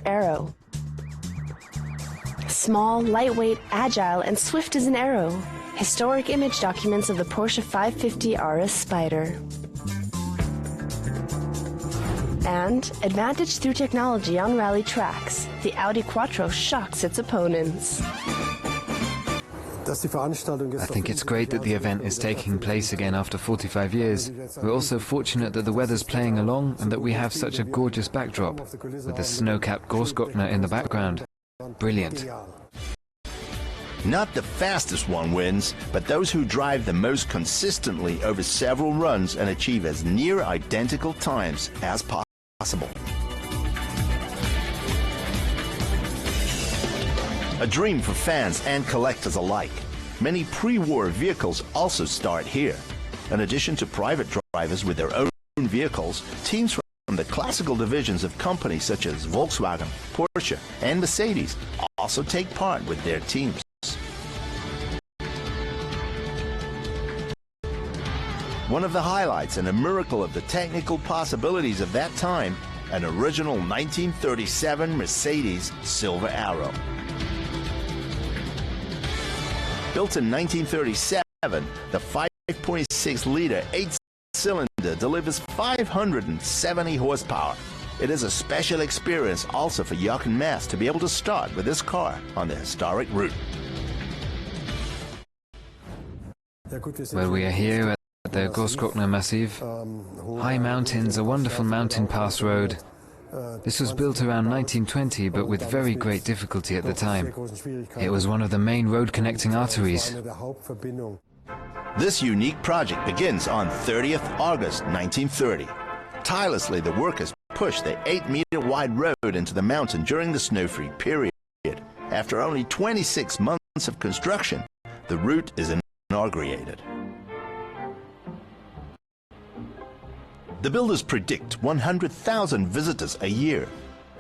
Arrow. Small, lightweight, agile, and swift as an arrow, historic image documents of the Porsche 550 RS Spyder. And, advantage through technology on rally tracks, the Audi Quattro shocks its opponents. I think it's great that the event is taking place again after 45 years. We're also fortunate that the weather's playing along and that we have such a gorgeous backdrop, with the snow-capped Großglockner in the background. Brilliant. Not the fastest one wins, but those who drive the most consistently over several runs and achieve as near identical times as possible. A dream for fans and collectors alike. Many pre-war vehicles also start here. In addition to private drivers with their own vehicles, teams from the classical divisions of companies such as Volkswagen, Porsche, and Mercedes also take part with their teams. One of the highlights and a miracle of the technical possibilities of that time, an original 1937 Mercedes Silver Arrow. Built in 1937, the 5.6-liter 8-cylinder delivers 570 horsepower. It is a special experience also for Jochen Mass to be able to start with this car on the historic route. Well, we are here at the Großglockner Massiv. High mountains, a wonderful mountain pass road. This was built around 1920, but with very great difficulty at the time. It was one of the main road connecting arteries. This unique project begins on 30th August 1930. Tirelessly, the workers pushed the 8-meter-wide road into the mountain during the snow-free period. After only 26 months of construction, the route is inaugurated. The builders predict 100,000 visitors a year.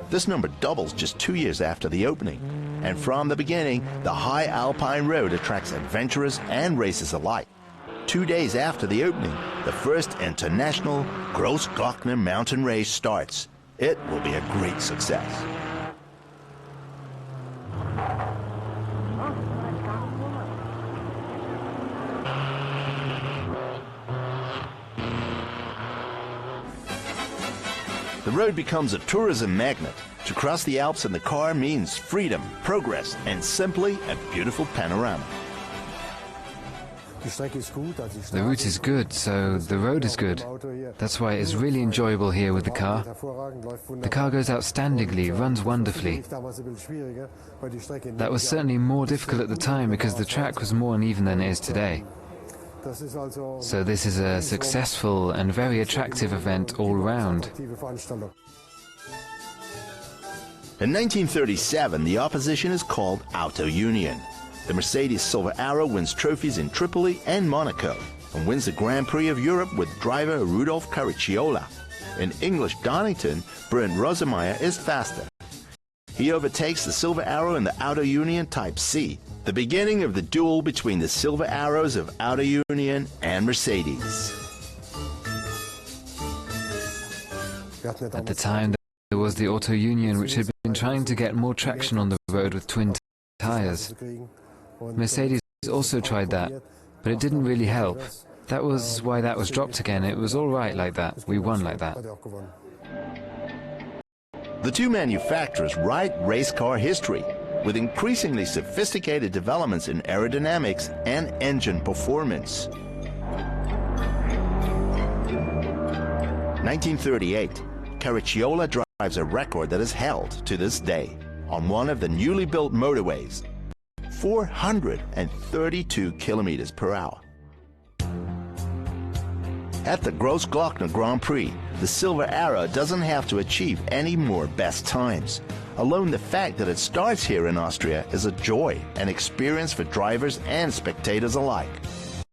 This number doubles just 2 years after the opening. And from the beginning, the High Alpine Road attracts adventurers and racers alike. 2 days after the opening, the first international Großglockner mountain race starts. It will be a great success. The road becomes a tourism magnet. To cross the Alps in the car means freedom, progress, and simply a beautiful panorama. The route is good, so the road is good. That's why it's really enjoyable here with the car. The car goes outstandingly, runs wonderfully. That was certainly more difficult at the time because the track was more uneven than it is today. So this is a successful and very attractive event all round. In 1937, the opposition is called Auto Union. The Mercedes Silver Arrow wins trophies in Tripoli and Monaco and wins the Grand Prix of Europe with driver Rudolf Caracciola. In English Donington, Bernd Rosemeyer is faster. He overtakes the Silver Arrow in the Auto Union Type C, the beginning of the duel between the Silver Arrows of Auto Union and Mercedes. At the time, there was the Auto Union, which had been trying to get more traction on the road with twin tires. Mercedes also tried that, but it didn't really help. That was why that was dropped again. It was all right like that. We won like that. The two manufacturers write race car history, with increasingly sophisticated developments in aerodynamics and engine performance. 1938, Caracciola drives a record that is held to this day on one of the newly built motorways, 432 kilometers per hour. At the Großglockner Grand Prix, the Silver Arrow doesn't have to achieve any more best times. Alone the fact that it starts here in Austria is a joy and experience for drivers and spectators alike.